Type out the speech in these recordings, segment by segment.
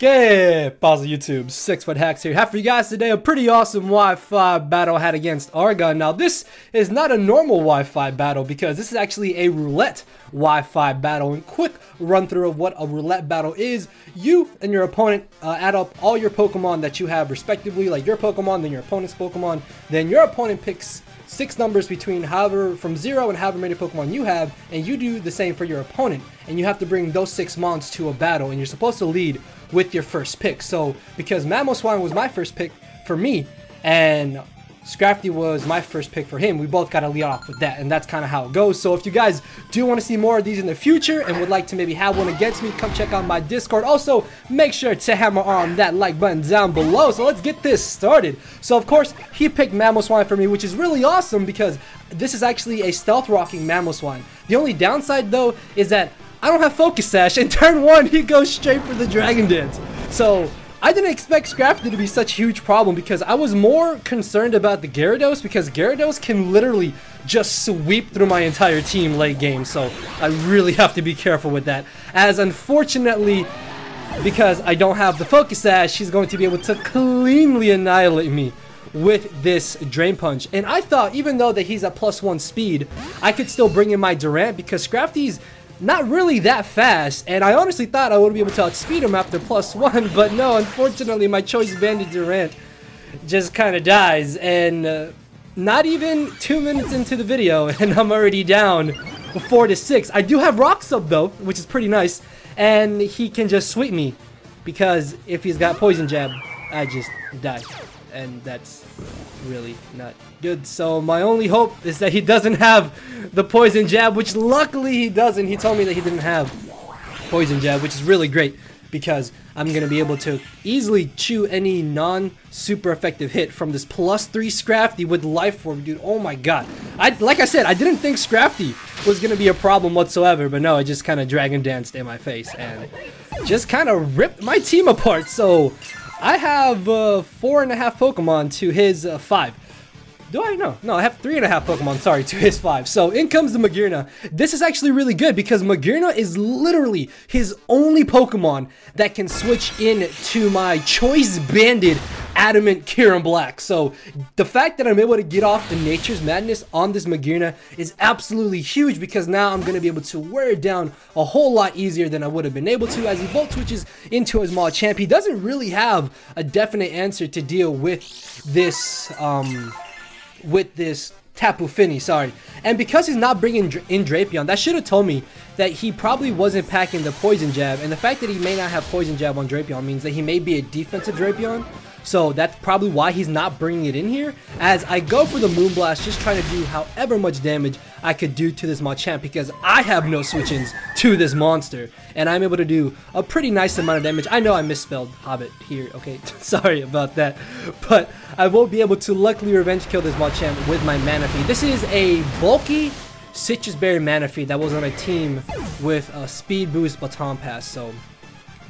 Okay, pause YouTube. 6fthax here. Have for you guys today a pretty awesome Wi-Fi battle I had against Argon. Now, this is not a normal Wi-Fi battle because this is actually a roulette Wi-Fi battle. And quick run through of what a roulette battle is: you and your opponent add up all your Pokemon that you have respectively, like your Pokemon, then your opponent's Pokemon. Then your opponent picks 6 numbers between from 0 and however many Pokemon you have, and you do the same for your opponent. And you have to bring those 6 mons to a battle, and you're supposed to lead with your first pick. So because Mamoswine was my first pick for me, and Scrafty was my first pick for him, we both got to lead off with that, and that's kind of how it goes. So if you guys do want to see more of these in the future and would like to maybe have one against me, come check out my Discord. Also, make sure to hammer on that like button down below. So let's get this started. So of course, he picked Mamoswine for me, which is really awesome because this is actually a stealth rocking Mamoswine. The only downside though is that I don't have Focus Sash, and turn 1 he goes straight for the Dragon Dance. So I didn't expect Scrafty to be such a huge problem because I was more concerned about the Gyarados, because Gyarados can literally just sweep through my entire team late game. So I really have to be careful with that, as unfortunately, because I don't have the Focus Sash, she's going to be able to cleanly annihilate me with this Drain Punch. And I thought, even though that he's at +1 speed, I could still bring in my Durant because Scrafty's not really that fast, and I honestly thought I would be able to outspeed him after +1, but no, unfortunately my choice banded Durant just kind of dies, and not even 2 minutes into the video and I'm already down 4-6. I do have Rock Sub though, which is pretty nice, and he can just sweep me because if he's got Poison Jab, I just die, and that's really not good. So my only hope is that he doesn't have the Poison Jab, which luckily he doesn't. He told me that he didn't have Poison Jab, which is really great because I'm going to be able to easily chew any non-super effective hit from this +3 Scrafty with Life Orb, dude. Oh my god. Like I said, I didn't think Scrafty was going to be a problem whatsoever, but no, it just kind of Dragon Danced in my face and just kind of ripped my team apart. So I have 4.5 Pokemon to his 5. Do I? No, I have 3.5 Pokemon, sorry, to his 5. So in comes the Magearna. This is actually really good because Magearna is literally his only Pokemon that can switch in to my choice banded Adamant Kyurem Black. So the fact that I'm able to get off the Nature's Madness on this Magearna is absolutely huge because now I'm going to be able to wear it down a whole lot easier than I would have been able to, as he Volt switches into his Machamp. He doesn't really have a definite answer to deal with this Tapu Fini, sorry. And because he's not bringing in Drapion, that should have told me that he probably wasn't packing the Poison Jab, and the fact that he may not have Poison Jab on Drapion means that he may be a defensive Drapion. So that's probably why he's not bringing it in here, as I go for the Moonblast, just trying to do however much damage I could do to this Machamp because I have no switch-ins to this monster, and I'm able to do a pretty nice amount of damage. I know I misspelled Hobbit here, okay, sorry about that, but I will be able to luckily revenge kill this Machamp with my Manaphy. This is a bulky Citrus Berry Manaphy that was on a team with a Speed Boost Baton Pass, so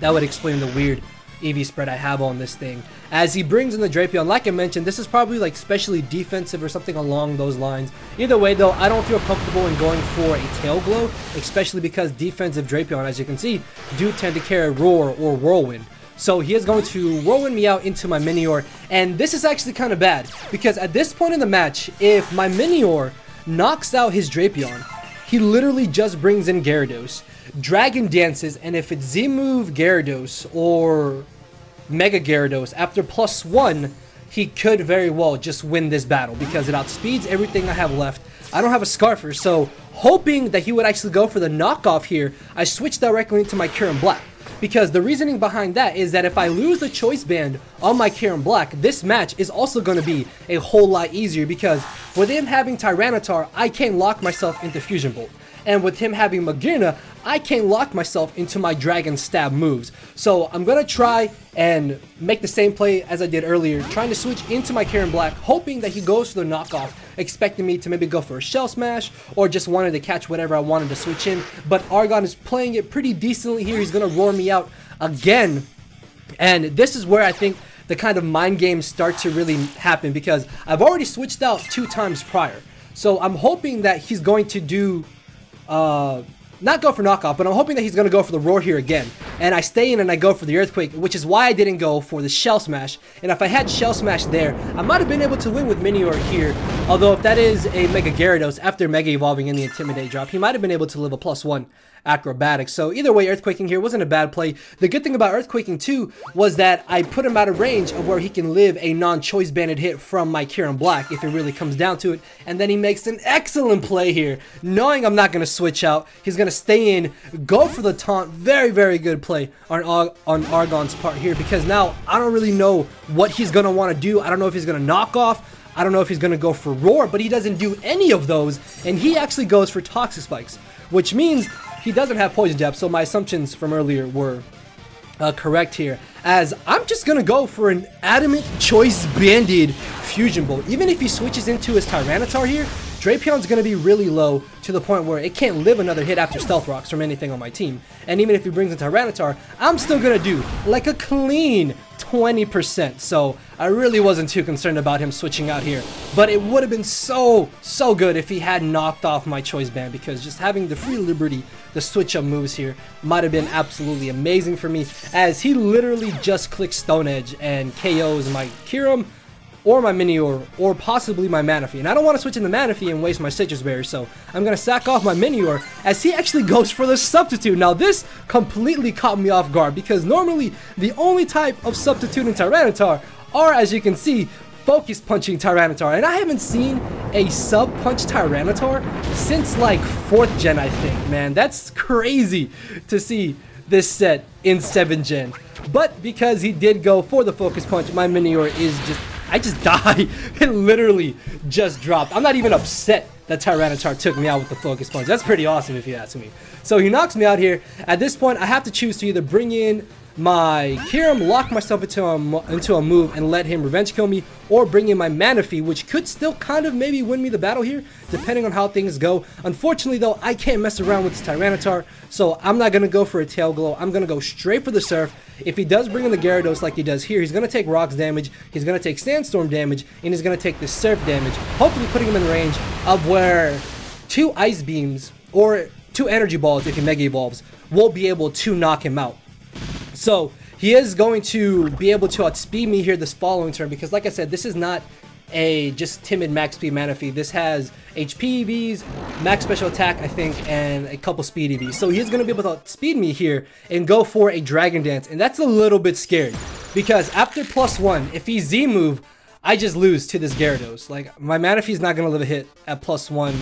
that would explain the weird EV spread I have on this thing. As he brings in the Drapion, like I mentioned, this is probably like specially defensive or something along those lines. Either way though, I don't feel comfortable in going for a Tail Glow, especially because defensive Drapion, as you can see, do tend to carry Roar or Whirlwind. So he is going to Whirlwind me out into my Minior, and this is actually kind of bad because at this point in the match, if my Minior knocks out his Drapion, he literally just brings in Gyarados, Dragon Dances, and if it's Z-Move Gyarados or Mega Gyarados after +1, he could very well just win this battle because it outspeeds everything I have left. I don't have a Scarfer, so hoping that he would actually go for the knockoff here, I switched directly into my Kyurem Black. Because the reasoning behind that is that if I lose the choice band on my Kyurem Black, this match is also going to be a whole lot easier because with him having Tyranitar, I can't lock myself into Fusion Bolt. And with him having Magearna, I can't lock myself into my Dragon Stab moves. So I'm going to try and make the same play as I did earlier, trying to switch into my Kyurem Black, hoping that he goes for the knockoff, expecting me to maybe go for a Shell Smash, or just wanted to catch whatever I wanted to switch in. But Argon is playing it pretty decently here. He's going to roar me out again. And this is where I think the kind of mind games start to really happen, because I've already switched out 2 times prior. So I'm hoping that he's going to do not go for knockoff, but I'm hoping that he's going to go for the roar here again. and I stay in and I go for the Earthquake, which is why I didn't go for the Shell Smash. And if I had Shell Smash there, I might have been able to win with Minior here, although if that is a Mega Gyarados after Mega Evolving in the Intimidate drop, he might have been able to live a +1 Acrobatics. So either way, Earthquaking here wasn't a bad play. The good thing about Earthquaking too was that I put him out of range of where he can live a non-choice banded hit from my Kyurem Black if it really comes down to it. And then he makes an excellent play here, knowing I'm not going to switch out. He's going to stay in, go for the taunt. Very, very good play on Argon's part here, because now I don't really know what he's going to want to do. I don't know if he's going to knock off. I don't know if he's going to go for Roar, but he doesn't do any of those, and he actually goes for Toxic Spikes, which means he doesn't have Poison Jab, so my assumptions from earlier were correct here, as I'm just going to go for an Adamant Choice Banded Fusion Bolt. Even if he switches into his Tyranitar here, Drapion's going to be really low to the point where it can't live another hit after Stealth Rocks from anything on my team. And even if he brings in Tyranitar, I'm still going to do like a clean 20%. So I really wasn't too concerned about him switching out here. But it would have been so good if he had knocked off my Choice Band, because just having the free liberty, the switch up moves here might have been absolutely amazing for me, as he literally just clicks Stone Edge and KOs my Kyurem, or my Minior, or possibly my Manaphy. And I don't want to switch in the Manaphy and waste my Citrus Berry, so I'm going to sack off my Minior as he actually goes for the Substitute. Now this completely caught me off guard, because normally the only type of Substitute in Tyranitar are, as you can see, Focus Punching Tyranitar. And I haven't seen a Sub-Punch Tyranitar since like 4th Gen, I think, man. That's crazy to see this set in 7th Gen. But because he did go for the Focus Punch, my Minior is just... I just died. It literally just dropped. I'm not even upset that Tyranitar took me out with the Focus Punch. That's pretty awesome if you ask me. So he knocks me out here. At this point, I have to choose to either bring in my Kyurem, lock myself into a move and let him revenge kill me, or bring in my Manaphy, which could still kind of maybe win me the battle here, depending on how things go. Unfortunately though, I can't mess around with this Tyranitar, so I'm not going to go for a Tail Glow. I'm going to go straight for the Surf. If he does bring in the Gyarados like he does here, he's going to take Rocks damage, he's going to take Sandstorm damage, and he's going to take the Surf damage, hopefully putting him in range of where 2 Ice Beams, or 2 Energy Balls if he Mega Evolves, will be able to knock him out. So he is going to be able to outspeed me here this following turn, because like I said, this is not a just timid max speed Manaphy. This has HP EVs, max special attack, I think, and a couple speed EVs. So he's going to be able to outspeed me here and go for a Dragon Dance, and that's a little bit scary, because after +1, if he Z move, I just lose to this Gyarados. Like, my Manaphy is not going to live a hit at +1,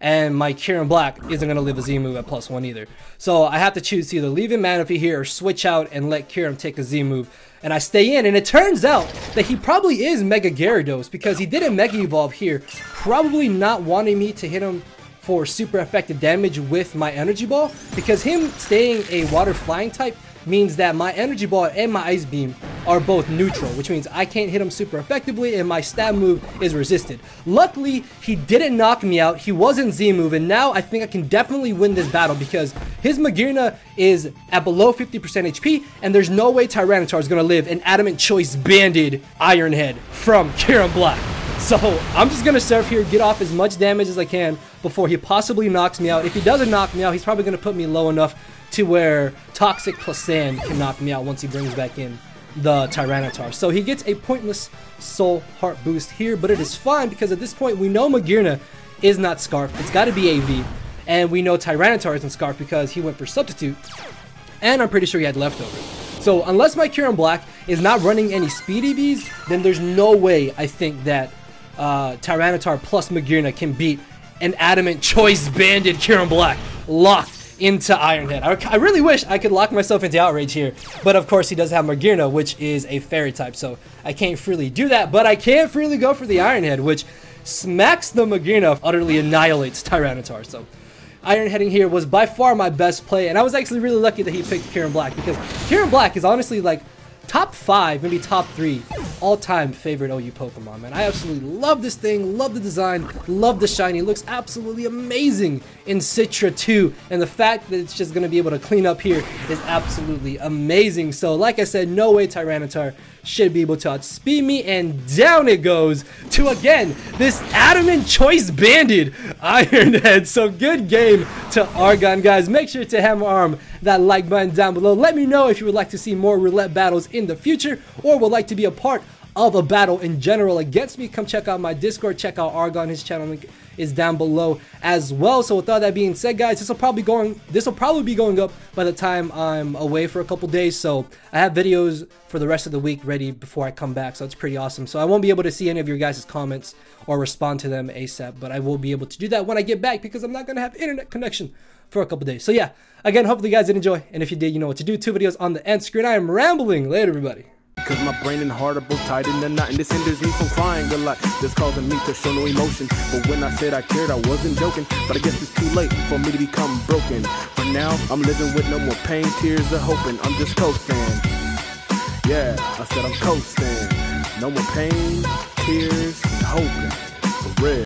and my Kyurem Black isn't going to live a Z move at +1 either. So I have to choose to either leave in Manaphy here or switch out and let Kyurem take a Z move. And I stay in, and it turns out that he probably is Mega Gyarados, because he didn't Mega Evolve here, probably not wanting me to hit him for super effective damage with my Energy Ball, because him staying a Water Flying type means that my Energy Ball and my Ice Beam are both neutral, which means I can't hit him super effectively and my stab move is resisted. Luckily, he didn't knock me out, he wasn't Z move, and now I think I can definitely win this battle, because his Magearna is at below 50% HP, and there's no way Tyranitar is going to live an Adamant Choice Banded Iron Head from Kyurem Black. So I'm just going to surf here, get off as much damage as I can before he possibly knocks me out. If he doesn't knock me out, he's probably going to put me low enough to where Toxic plus Sand can knock me out once he brings back in the Tyranitar. So he gets a pointless Soul Heart boost here, but it is fine, because at this point we know Magearna is not Scarf. It's got to be AV. And we know Tyranitar isn't Scarf because he went for Substitute, and I'm pretty sure he had Leftovers. So unless my Kyurem Black is not running any speed EVs, then there's no way I think that Tyranitar plus Magearna can beat an Adamant Choice Banded Kyurem Black locked into Iron Head. I really wish I could lock myself into Outrage here, but of course he does have Magearna, which is a Fairy type, so I can't freely do that, but I can freely go for the Iron Head, which smacks the Magearna, utterly annihilates Tyranitar. So Iron Heading here was by far my best play, and I was actually really lucky that he picked Kyurem Black, because Kyurem Black is honestly like top 5, maybe top 3 all-time favorite OU Pokemon, man. I absolutely love this thing, love the design, love the shiny. It looks absolutely amazing in Citra 2, and the fact that it's just going to be able to clean up here is absolutely amazing. So like I said, no way Tyranitar should be able to outspeed me, and down it goes to, again, this adamant choice banded Ironhead. So good game to Argon, guys. Make sure to hammer arm that like button down below. Let me know if you would like to see more roulette battles in the future, or would like to be a part of a battle in general against me. Come check out my Discord, check out Argon. His channel link is down below as well. So with all that being said, guys, this will probably be going up by the time I'm away for a couple days. So I have videos for the rest of the week ready before I come back, so it's pretty awesome. So I won't be able to see any of your guys' comments or respond to them ASAP, but I will be able to do that when I get back, because I'm not gonna have internet connection for a couple days. So yeah, again, hopefully you guys did enjoy, and if you did, you know what to do. 2 videos on the end screen. I am rambling. Later, everybody. Cause my brain and heart are both tied in the knot, and this hinders me from crying a lot. This causing me to show no emotion. But when I said I cared, I wasn't joking. But I guess it's too late for me to become broken. For now, I'm living with no more pain, tears, or hoping. I'm just coasting. Yeah, I said I'm coasting. No more pain, tears, and hoping. For real.